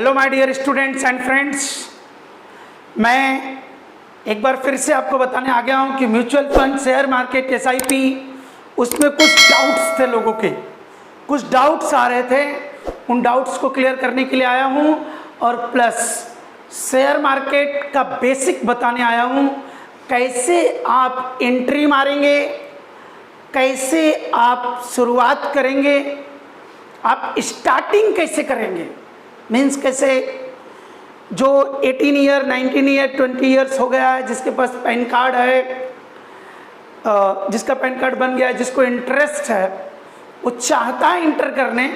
Hello my dear students and friends, मैं एक बार फिर से आपको बताने आ गया हूं कि mutual fund, share market, SIP, उसमें कुछ डाउट्स थे लोगों के, कुछ डाउट्स आ रहे थे। उन डाउट्स को क्लियर करने के लिए आया हूं और प्लस शेयर मार्केट का बेसिक बताने आया हूं। कैसे आप एंट्री मारेंगे, कैसे आप शुरुआत करेंगे, आप स्टार्टिंग कैसे करेंगे, मीन्स कैसे जो 18 ईयर 19 ईयर 20 ईयर्स हो गया है, जिसके पास पैन कार्ड है, जिसका पैन कार्ड बन गया है, जिसको इंटरेस्ट है, वो चाहता है इंटर करने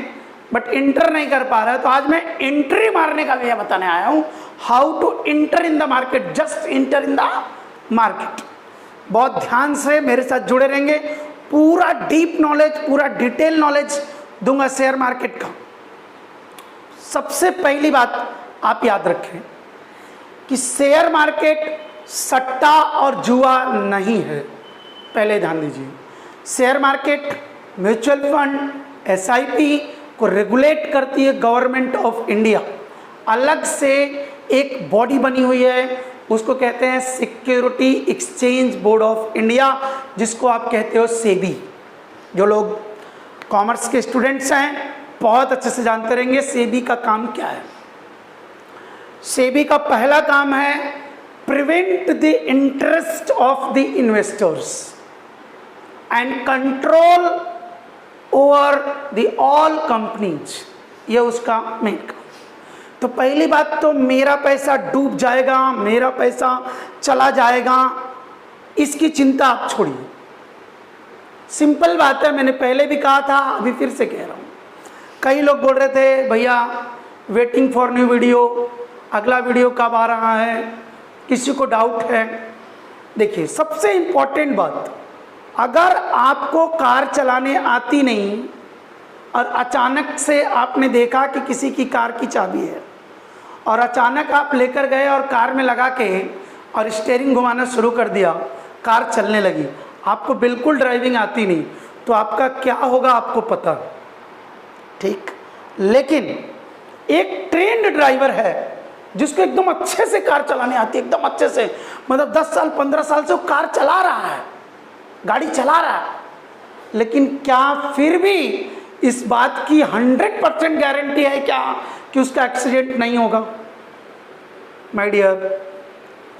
बट इंटर नहीं कर पा रहा है। तो आज मैं एंट्री मारने का वे बताने आया हूँ, how to enter in the market, just enter in the market. बहुत ध्यान से मेरे साथ जुड़े रहेंगे, पूरा डीप नॉलेज, पूरा डिटेल नॉलेज दूंगा शेयर मार्केट का। सबसे पहली बात आप याद रखें कि शेयर मार्केट सट्टा और जुआ नहीं है। पहले ध्यान दीजिए, share market, mutual fund, SIP को रेगुलेट करती है गवर्नमेंट ऑफ इंडिया। अलग से एक बॉडी बनी हुई है, उसको कहते हैं security exchange board of India, जिसको आप कहते हो सेबी। जो लोग कॉमर्स के स्टूडेंट्स हैं बहुत अच्छे से जानते रहेंगे सेबी का काम क्या है। सेबी का पहला काम है prevent the interest of the investors and control over the all companies. ये उसका मेन काम। तो पहली बात तो मेरा पैसा डूब जाएगा, मेरा पैसा चला जाएगा, इसकी चिंता आप छोड़िए। सिंपल बात है, मैंने पहले भी कहा था, अभी फिर से कह रहा हूँ। कई लोग बोल रहे थे भैया वेटिंग फॉर न्यू वीडियो, अगला वीडियो कब आ रहा है, किसी को डाउट है। देखिए, सबसे इम्पोर्टेंट बात, अगर आपको कार चलाने आती नहीं और अचानक से आपने देखा कि किसी की कार की चाबी है और अचानक आप लेकर गए और कार में लगा के और स्टीयरिंग घुमाना शुरू कर दिया, कार चलने लगी, आपको बिल्कुल ड्राइविंग आती नहीं, तो आपका क्या होगा आपको पता, ठीक। लेकिन एक ट्रेंड ड्राइवर है जिसको एकदम अच्छे से कार चलाने आती है, एकदम अच्छे से, मतलब 10 साल 15 साल से वो कार चला रहा है, गाड़ी चला रहा है, लेकिन क्या फिर भी इस बात की 100% गारंटी है क्या कि उसका एक्सीडेंट नहीं होगा? माय डियर,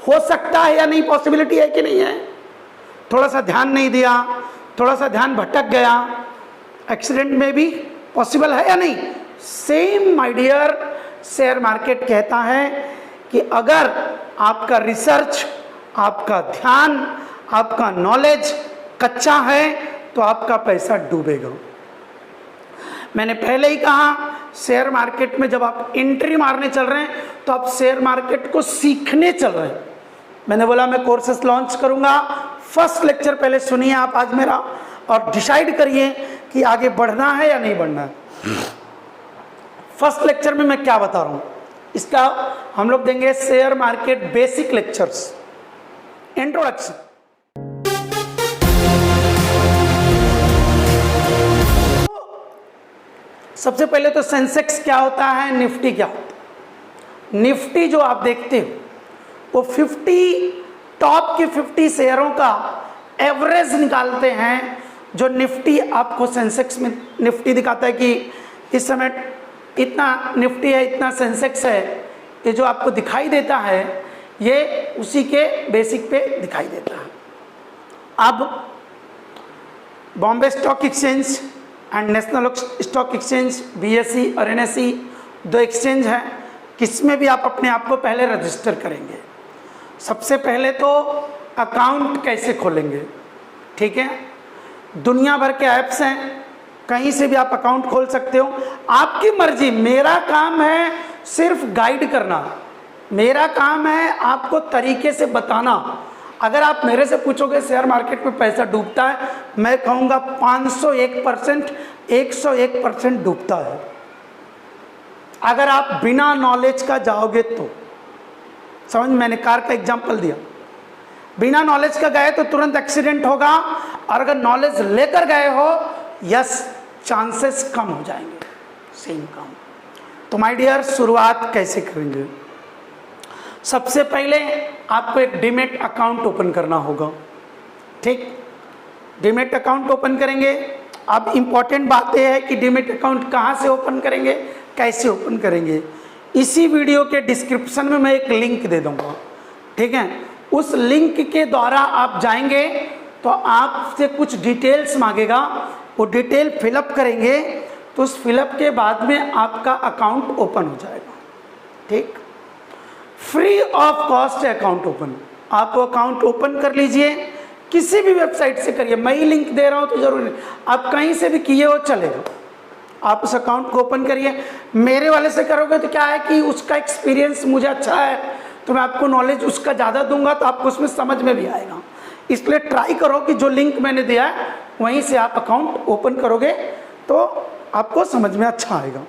हो सकता है या नहीं, पॉसिबिलिटी है कि नहीं है? थोड़ा सा ध्यान नहीं दिया, थोड़ा सा ध्यान भटक गया, एक्सीडेंट में भी पॉसिबल है या नहीं? Same my dear, share market कहता है कि अगर आपका रिसर्च, आपका ध्यान, आपका नॉलेज कच्चा है तो आपका पैसा डूबेगा। मैंने पहले ही कहा, शेयर मार्केट में जब आप एंट्री मारने चल रहे हैं तो आप शेयर मार्केट को सीखने चल रहे हैं। मैंने बोला मैं कोर्सेस लॉन्च करूंगा, फर्स्ट लेक्चर पहले सुनिए आप आज मेरा और डिसाइड करिए कि आगे बढ़ना है या नहीं बढ़ना है। फर्स्ट लेक्चर में मैं क्या बता रहा हूं, इसका हम लोग देंगे share market basic lectures, introduction. सबसे पहले तो सेंसेक्स क्या होता है, निफ्टी क्या होता है। निफ्टी जो आप देखते हो वो 50 टॉप के 50 शेयरों का एवरेज निकालते हैं। जो निफ्टी आपको सेंसेक्स में निफ्टी दिखाता है कि इस समय इतना निफ्टी है, इतना सेंसेक्स है, ये जो आपको दिखाई देता है ये उसी के बेसिक पे दिखाई देता है। अब Bombay stock exchange and national stock exchange, BSE और एनएसई, दो एक्सचेंज हैं, किसमें भी आप अपने आप को पहले रजिस्टर करेंगे। सबसे पहले तो अकाउंट कैसे खोलेंगे, ठीक है। दुनिया भर के ऐप्स हैं, कहीं से भी आप अकाउंट खोल सकते हो, आपकी मर्जी। मेरा काम है सिर्फ गाइड करना, मेरा काम है आपको तरीके से बताना। अगर आप मेरे से पूछोगे शेयर मार्केट में पैसा डूबता है, मैं कहूँगा 501%, 101% डूबता है। अगर आप बिना नॉलेज का जाओगे तो, समझ, मैंने कार का एग्जांपल दिया, बिना नॉलेज का गए तो तुरंत एक्सीडेंट होगा, और अगर नॉलेज लेकर गए हो, यस, चांसेस कम हो जाएंगे। सेम काम। तो माय डियर, शुरुआत कैसे करेंगे? सबसे पहले आपको एक डीमैट अकाउंट ओपन करना होगा। ठीक, डीमैट अकाउंट ओपन करेंगे। अब इंपॉर्टेंट बात यह है कि डीमैट अकाउंट कहाँ से ओपन करेंगे, कैसे ओपन करेंगे, इसी वीडियो के डिस्क्रिप्शन में मैं एक लिंक दे दूंगा। ठीक है, उस लिंक के द्वारा आप जाएंगे तो आपसे कुछ डिटेल्स मांगेगा, वो डिटेल फिलअप करेंगे तो उस फिलअप के बाद में आपका अकाउंट ओपन हो जाएगा। ठीक, फ्री ऑफ कॉस्ट है अकाउंट ओपन। आप वो अकाउंट ओपन कर लीजिए, किसी भी वेबसाइट से करिए, मैं ही लिंक दे रहा हूँ तो जरूरी नहीं, आप कहीं से भी किए हो चलेगा। आप उस अकाउंट को ओपन करिए। मेरे वाले से करोगे तो क्या है कि उसका एक्सपीरियंस मुझे अच्छा है तो मैं आपको नॉलेज उसका ज़्यादा दूंगा तो आपको उसमें समझ में भी आएगा। इसलिए ट्राई करो कि जो लिंक मैंने दिया है वहीं से आप अकाउंट ओपन करोगे तो आपको समझ में अच्छा आएगा।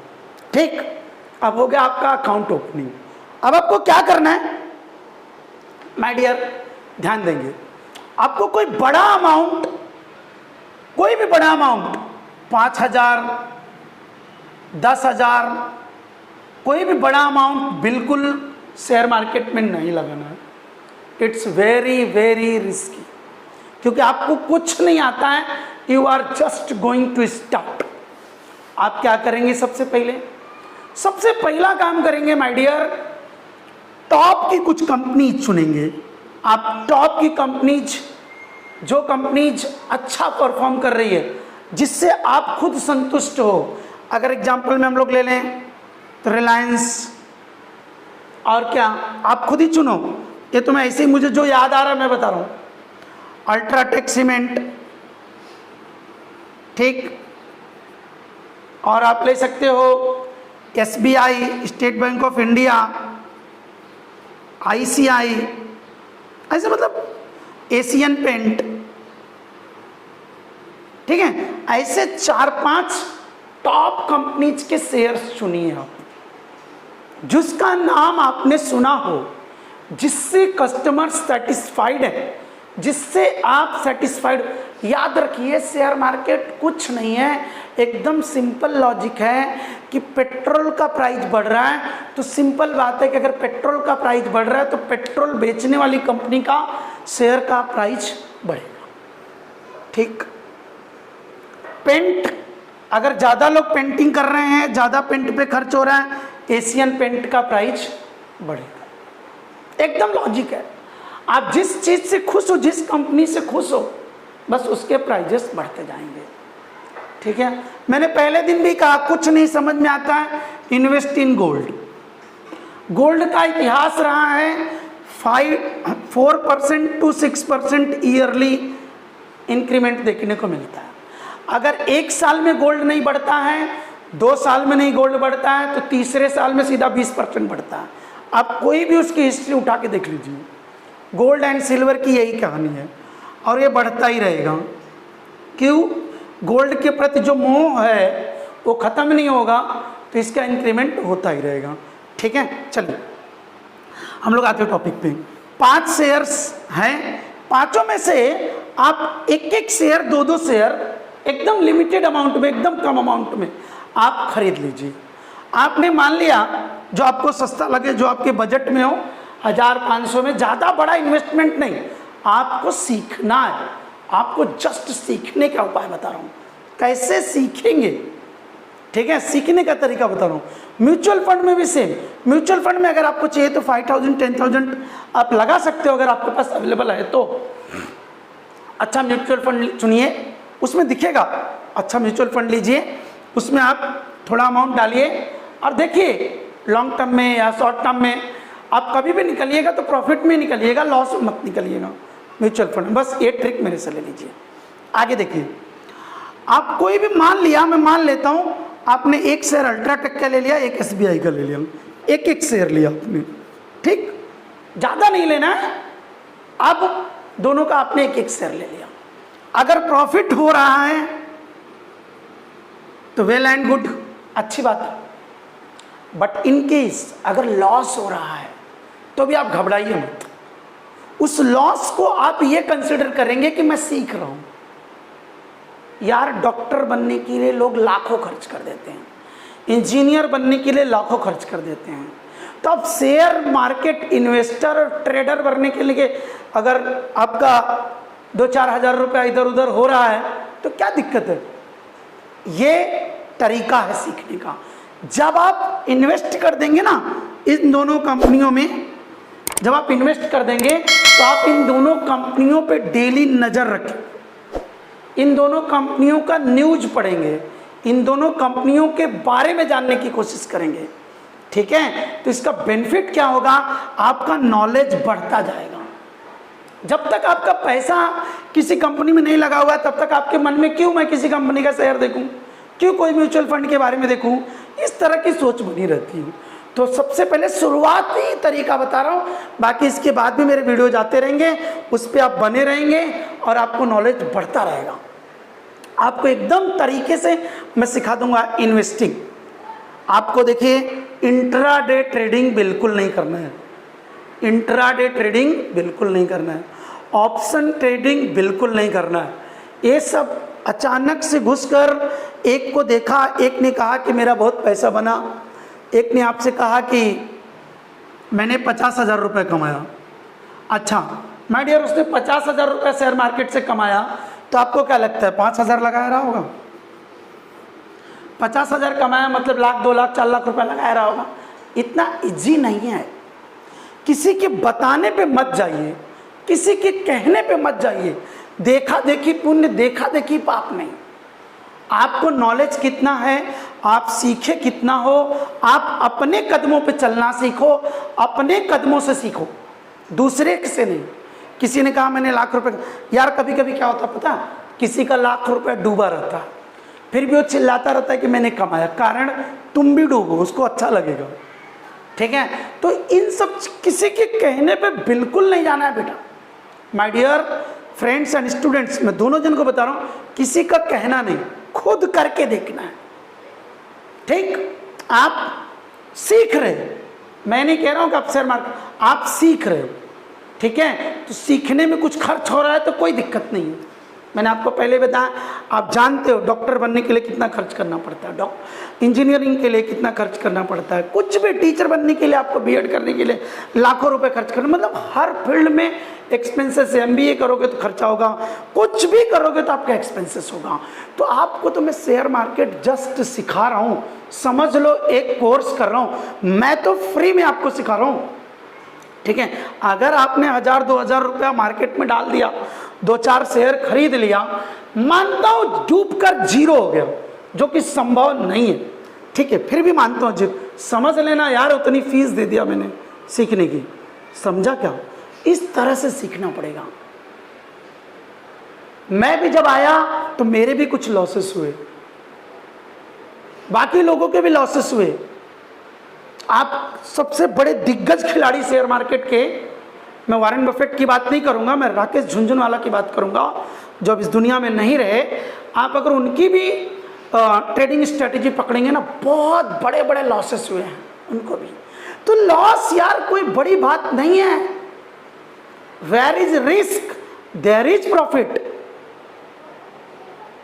ठीक, अब हो गया आपका अकाउंट ओपनिंग। अब आपको क्या करना है माय डियर, ध्यान देंगे। आपको कोई बड़ा अमाउंट, कोई भी बड़ा अमाउंट, 5,000, 10,000, कोई भी बड़ा अमाउंट बिल्कुल शेयर मार्केट में नहीं लगाना है। इट्स वेरी वेरी रिस्की, क्योंकि आपको कुछ नहीं आता है। You are just going to start. आप क्या करेंगे? सबसे पहला काम करेंगे माय डियर, टॉप की कुछ कंपनीज चुनेंगे। आप टॉप की कंपनीज, जो कंपनीज अच्छा परफॉर्म कर रही है, जिससे आप खुद संतुष्ट हो। अगर एग्जांपल में हम लोग ले लें तो रिलायंस, और क्या, आप खुद ही चुनो। ये तो मैं ऐसे ही, मुझे जो याद आ रहा है मैं बता रहा हूँ। अल्ट्राटेक सीमेंट, ठीक, और आप ले सकते हो SBI, state bank of India, ICI, ऐसे मतलब एशियन पेंट। ठीक है, ऐसे 4-5 टॉप कंपनीज के शेयर्स चुनिए आप, जिसका नाम आपने सुना हो, जिससे कस्टमर सेटिस्फाइड है, जिससे आप सेटिस्फाइड। याद रखिए, शेयर मार्केट कुछ नहीं है, एकदम सिंपल लॉजिक है कि पेट्रोल का प्राइस बढ़ रहा है तो सिंपल बात है कि अगर पेट्रोल का प्राइस बढ़ रहा है तो पेट्रोल बेचने वाली कंपनी का शेयर का प्राइस बढ़ेगा। ठीक, पेंट, अगर ज़्यादा लोग पेंटिंग कर रहे हैं, ज़्यादा पेंट पे खर्च हो रहा है, एशियन पेंट का प्राइस बढ़ेगा। एकदम लॉजिक है। आप जिस चीज़ से खुश हो, जिस कंपनी से खुश हो, बस उसके प्राइजेस बढ़ते जाएंगे। ठीक है, मैंने पहले दिन भी कहा, कुछ नहीं समझ में आता है, इन्वेस्ट इन गोल्ड। गोल्ड का इतिहास रहा है 4% to 6% ईयरली इंक्रीमेंट देखने को मिलता है। अगर एक साल में गोल्ड नहीं बढ़ता है, 2 साल में नहीं गोल्ड बढ़ता है, तो तीसरे साल में सीधा 20% बढ़ता है। आप कोई भी उसकी हिस्ट्री उठा के देख लीजिए, गोल्ड एंड सिल्वर की यही कहानी है, और ये बढ़ता ही रहेगा। क्यों? गोल्ड के प्रति जो मोह है वो ख़त्म नहीं होगा, तो इसका इंक्रीमेंट होता ही रहेगा। ठीक है, चलिए हम लोग आते हैं टॉपिक पे। 5 शेयर्स हैं, पांचों में से आप एक शेयर, 2 शेयर एकदम लिमिटेड अमाउंट में, एकदम कम अमाउंट में आप खरीद लीजिए। आपने मान लिया जो आपको सस्ता लगे, जो आपके बजट में हो, 1000-500 में, ज़्यादा बड़ा इन्वेस्टमेंट नहीं, आपको सीखना है। आपको जस्ट सीखने का उपाय बता रहा हूँ, कैसे सीखेंगे। ठीक है, सीखने का तरीका बता रहा हूँ। म्यूचुअल फंड में भी सेम। म्यूचुअल फंड में अगर आपको चाहिए तो 5,000, 10,000 आप लगा सकते हो, अगर आपके पास अवेलेबल है तो। अच्छा म्यूचुअल फंड चुनिए, उसमें दिखेगा, अच्छा म्यूचुअल फंड लीजिए, उसमें आप थोड़ा अमाउंट डालिए और देखिए लॉन्ग टर्म में या शॉर्ट टर्म में आप कभी भी निकलिएगा तो प्रॉफिट में निकलिएगा, लॉस में मत निकलिएगा म्यूचुअल फंड। बस ये ट्रिक मेरे से ले लीजिए। आगे देखिए, आप कोई भी मान लिया, मैं मान लेता हूँ, आपने एक शेयर अल्ट्राटेक का ले लिया, एक SBI का ले लिया, एक शेयर लिया आपने। ठीक, ज़्यादा नहीं लेना है, अब दोनों का आपने एक शेयर ले लिया। अगर प्रॉफिट हो रहा है तो वेल एंड गुड, अच्छी बात है। बट इन केस अगर लॉस हो रहा है तो भी आप घबराइए मत। उस लॉस को आप ये कंसिडर करेंगे कि मैं सीख रहा हूं। यार डॉक्टर बनने के लिए लोग लाखों खर्च कर देते हैं, इंजीनियर बनने के लिए लाखों खर्च कर देते हैं। तो अब शेयर मार्केट इन्वेस्टर और ट्रेडर बनने के लिए अगर आपका 2-4 हज़ार रुपया इधर उधर हो रहा है तो क्या दिक्कत है? ये तरीका है सीखने का। जब आप इन्वेस्ट कर देंगे ना इन दोनों कंपनियों में, जब आप इन्वेस्ट कर देंगे तो आप इन दोनों कंपनियों पे डेली नज़र रखें, इन दोनों कंपनियों का न्यूज पढ़ेंगे, इन दोनों कंपनियों के बारे में जानने की कोशिश करेंगे, ठीक है? तो इसका बेनिफिट क्या होगा? आपका नॉलेज बढ़ता जाएगा। जब तक आपका पैसा किसी कंपनी में नहीं लगा हुआ है तब तक आपके मन में क्यों मैं किसी कंपनी का शेयर देखूं, क्यों कोई म्यूचुअल फंड के बारे में देखूं, इस तरह की सोच बनी रहती है। तो सबसे पहले शुरुआती तरीका बता रहा हूं, बाकी इसके बाद भी मेरे वीडियो जाते रहेंगे, उस पर आप बने रहेंगे और आपको नॉलेज बढ़ता रहेगा। आपको एकदम तरीके से मैं सिखा दूंगा इन्वेस्टिंग। आपको देखिए इंट्राडे ट्रेडिंग बिल्कुल नहीं करना है, इंट्राडे ट्रेडिंग बिल्कुल नहीं करना है, ऑप्शन ट्रेडिंग बिल्कुल नहीं करना है। ये सब अचानक से घुसकर एक को देखा, एक ने कहा कि मेरा बहुत पैसा बना, एक ने आपसे कहा कि मैंने 50,000 रुपये कमाया। अच्छा माय डियर, उसने 50,000 रुपये शेयर मार्केट से कमाया तो आपको क्या लगता है 5,000 लगा रहा होगा? 50,000 कमाया मतलब लाख, 2 लाख, 4 लाख रुपए लगा रहा होगा? इतना इजी नहीं है। किसी के बताने पे मत जाइए, किसी के कहने पे मत जाइए। देखा देखी पुण्य, देखा देखी पाप नहीं। आपको नॉलेज कितना है, आप सीखे कितना हो, आप अपने कदमों पे चलना सीखो, अपने कदमों से सीखो, दूसरे से नहीं। किसी ने कहा मैंने लाख रुपए, यार कभी कभी क्या होता पता, किसी का लाख रुपए डूबा रहता है फिर भी वो चिल्लाता रहता है कि मैंने कमाया, कारण तुम भी डूबो, उसको अच्छा लगेगा, ठीक है? तो इन सब किसी के कहने पे बिल्कुल नहीं जाना है बेटा। My dear friends and students, मैं दोनों जन को बता रहा हूँ, किसी का कहना नहीं, खुद करके देखना है, ठीक? आप सीख रहे हो, मैं नहीं कह रहा हूँ कि आप शेयर मार्केट, आप सीख रहे हो, ठीक है? तो सीखने में कुछ खर्च हो रहा है तो कोई दिक्कत नहीं है। मैंने आपको पहले बताया, आप जानते हो डॉक्टर बनने के लिए कितना खर्च करना पड़ता है, इंजीनियरिंग के लिए कितना खर्च करना पड़ता है, कुछ भी टीचर बनने के लिए आपको बीएड करने के लिए लाखों रुपए खर्च करना, मतलब हर फील्ड में एक्सपेंसेस है। एमबीए करोगे तो खर्चा होगा, कुछ भी करोगे तो आपका एक्सपेंसेस होगा। तो आपको तो मैं शेयर मार्केट जस्ट सिखा रहा हूँ, समझ लो एक कोर्स कर रहा हूँ, मैं तो फ्री में आपको सिखा रहा हूँ, ठीक है? अगर आपने 1,000-2,000 रुपया मार्केट में डाल दिया, 2-4 शेयर खरीद लिया, मानता हूं डूब कर जीरो हो गया, जो कि संभव नहीं है, ठीक है? फिर भी मानता हूं समझ लेना यार, उतनी फीस दे दिया मैंने सीखने की, समझा क्या? इस तरह से सीखना पड़ेगा। मैं भी जब आया तो मेरे भी कुछ लॉसेस हुए, बाकी लोगों के भी लॉसेस हुए। आप सबसे बड़े दिग्गज खिलाड़ी शेयर मार्केट के, मैं वॉरेन बफेट की बात नहीं करूंगा, मैं राकेश झुनझुनवाला की बात करूंगा, जो अब इस दुनिया में नहीं रहे। आप अगर उनकी भी ट्रेडिंग स्ट्रेटेजी पकड़ेंगे ना, बहुत बड़े बड़े लॉसेस हुए हैं उनको भी। तो लॉस यार कोई बड़ी बात नहीं है। Where is risk there is profit,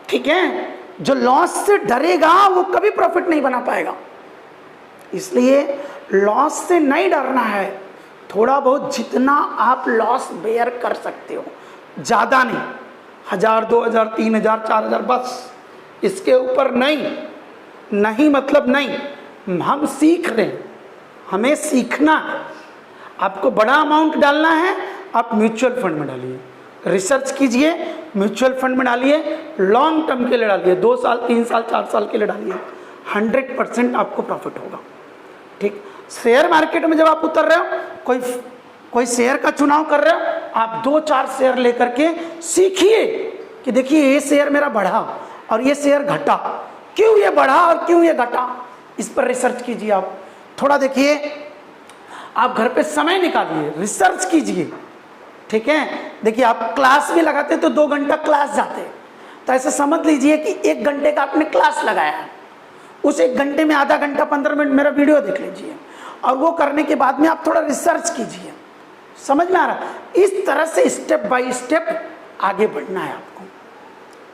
ठीक है? जो लॉस से डरेगा वो कभी प्रॉफिट नहीं बना पाएगा। इसलिए लॉस से नहीं डरना है, थोड़ा बहुत जितना आप लॉस बेयर कर सकते हो, ज़्यादा नहीं, 1,000, 2,000, 3,000, 4,000 बस, इसके ऊपर नहीं। नहीं मतलब नहीं, हम सीख रहे हैं, हमें सीखना है। आपको बड़ा अमाउंट डालना है, आप म्यूचुअल फंड में डालिए, रिसर्च कीजिए, म्यूचुअल फंड में डालिए, लॉन्ग टर्म के लिए डालिए, 2 साल, 3 साल, 4 साल के लिए डालिए, 100% आपको प्रॉफिट होगा, ठीक? शेयर मार्केट में जब आप उतर रहे हो, कोई शेयर का चुनाव कर रहे हो, आप 2-4 शेयर लेकर के सीखिए कि देखिए ये शेयर मेरा बढ़ा और ये शेयर घटा, क्यों ये बढ़ा और क्यों ये घटा, इस पर रिसर्च कीजिए। आप थोड़ा देखिए, आप घर पे समय निकालिए, रिसर्च कीजिए, ठीक है? देखिए आप क्लास भी लगाते तो 2 घंटा क्लास जाते, तो ऐसे समझ लीजिए कि 1 घंटे का आपने क्लास लगाया है, उस 1 घंटे में आधा घंटा 15 मिनट मेरा वीडियो देख लीजिए, और वो करने के बाद में आप थोड़ा रिसर्च कीजिए। समझ में आ रहा? इस तरह से स्टेप बाय स्टेप आगे बढ़ना है आपको,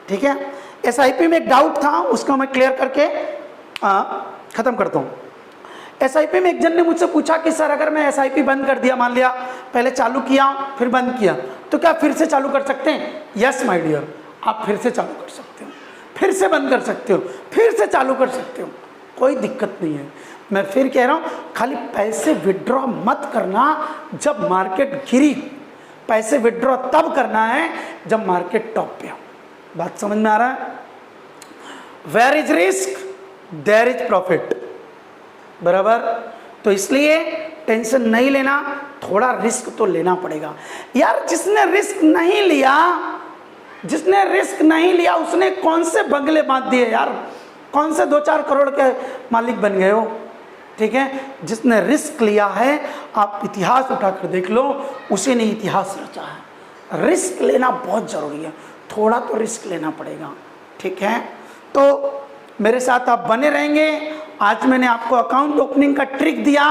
ठीक है? एसआईपी में एक डाउट था, उसको मैं क्लियर करके खत्म करता हूँ। एसआईपी में एक जन ने मुझसे पूछा कि सर अगर मैं एसआईपी बंद कर दिया, मान लिया पहले चालू किया फिर बंद किया, तो क्या फिर से चालू कर सकते हैं? यस माय डियर, आप फिर से चालू कर सकते हो, फिर से बंद कर सकते हो, फिर से चालू कर सकते हो, कोई दिक्कत नहीं है। मैं फिर कह रहा हूँ, खाली पैसे विड्रॉ मत करना जब मार्केट गिरी, पैसे विड्रॉ तब करना है जब मार्केट टॉप पे हो। बात समझ में आ रहा है? Where is risk there is profit, बराबर। तो इसलिए टेंशन नहीं लेना, थोड़ा रिस्क तो लेना पड़ेगा यार। जिसने रिस्क नहीं लिया उसने कौन से बंगले बांध दिए यार, कौन से 2-4 करोड़ के मालिक बन गए हो, ठीक है। जिसने रिस्क लिया है, आप इतिहास उठाकर देख लो, उसी ने इतिहास रचा है। रिस्क लेना बहुत जरूरी है, थोड़ा तो रिस्क लेना पड़ेगा, ठीक है। तो मेरे साथ आप बने रहेंगे। आज मैंने आपको अकाउंट ओपनिंग का ट्रिक दिया,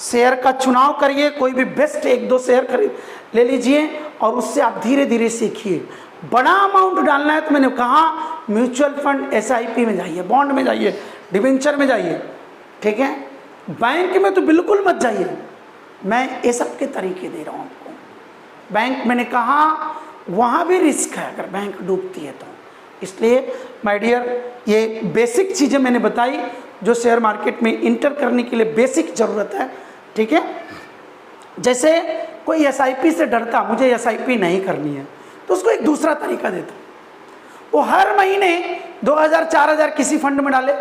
शेयर का चुनाव करिए, कोई भी बेस्ट 1-2 शेयर खरीद ले लीजिए और उससे आप धीरे धीरे सीखिए। बड़ा अमाउंट डालना है तो मैंने कहा म्यूचुअल फंड, एसआईपी में जाइए, बॉन्ड में जाइए, डिबेंचर में जाइए, ठीक है। बैंक में तो बिल्कुल मत जाइए, मैं ये सब के तरीके दे रहा हूँ आपको। बैंक मैंने कहा वहाँ भी रिस्क है अगर बैंक डूबती है तो, इसलिए माय डियर ये बेसिक चीज़ें मैंने बताई जो शेयर मार्केट में इंटर करने के लिए बेसिक ज़रूरत है, ठीक है। जैसे कोई एसआईपी से डरता, मुझे एसआईपी नहीं करनी है, तो उसको एक दूसरा तरीका देता, वो हर महीने 2000-4000 किसी फंड में डाले,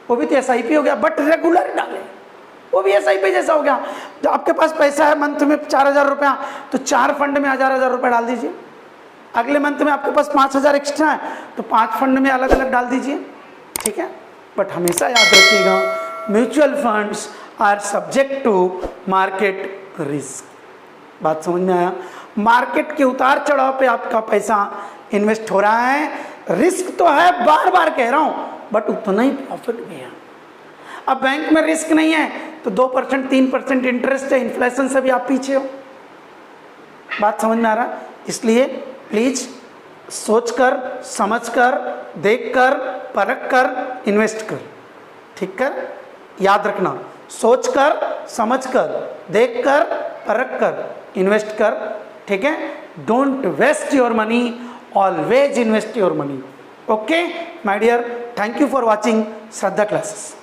वो भी तो एसआईपी हो गया, बट रेगुलर डाले, वो भी एसआईपी जैसा हो गया। जब आपके पास पैसा है मंथ में 4000 रुपया, तो 4 फंड में 1000 रुपये डाल दीजिए। अगले मंथ में आपके पास 5000 एक्स्ट्रा है, तो 5 फंड में अलग अलग डाल दीजिए, ठीक है। बट हमेशा याद रखिएगा, mutual funds are subject to market risk. बात समझ में आया? मार्केट के उतार चढ़ाव पे आपका पैसा इन्वेस्ट हो रहा है, रिस्क तो है, बार बार कह रहा हूँ, बट उतना ही प्रॉफिट भी है। अब बैंक में रिस्क नहीं है तो 2% 3% इंटरेस्ट है, इन्फ्लेशन से भी आप पीछे हो। बात समझ में आ रहा? इसलिए प्लीज सोचकर, समझकर, देखकर, परखकर इन्वेस्ट कर, ठीक कर। याद रखना, सोचकर, समझकर, देखकर, परखकर इन्वेस्ट कर, ठीक है। Don't waste your money, always invest your money. Okay my dear, thank you for watching Shraddha classes.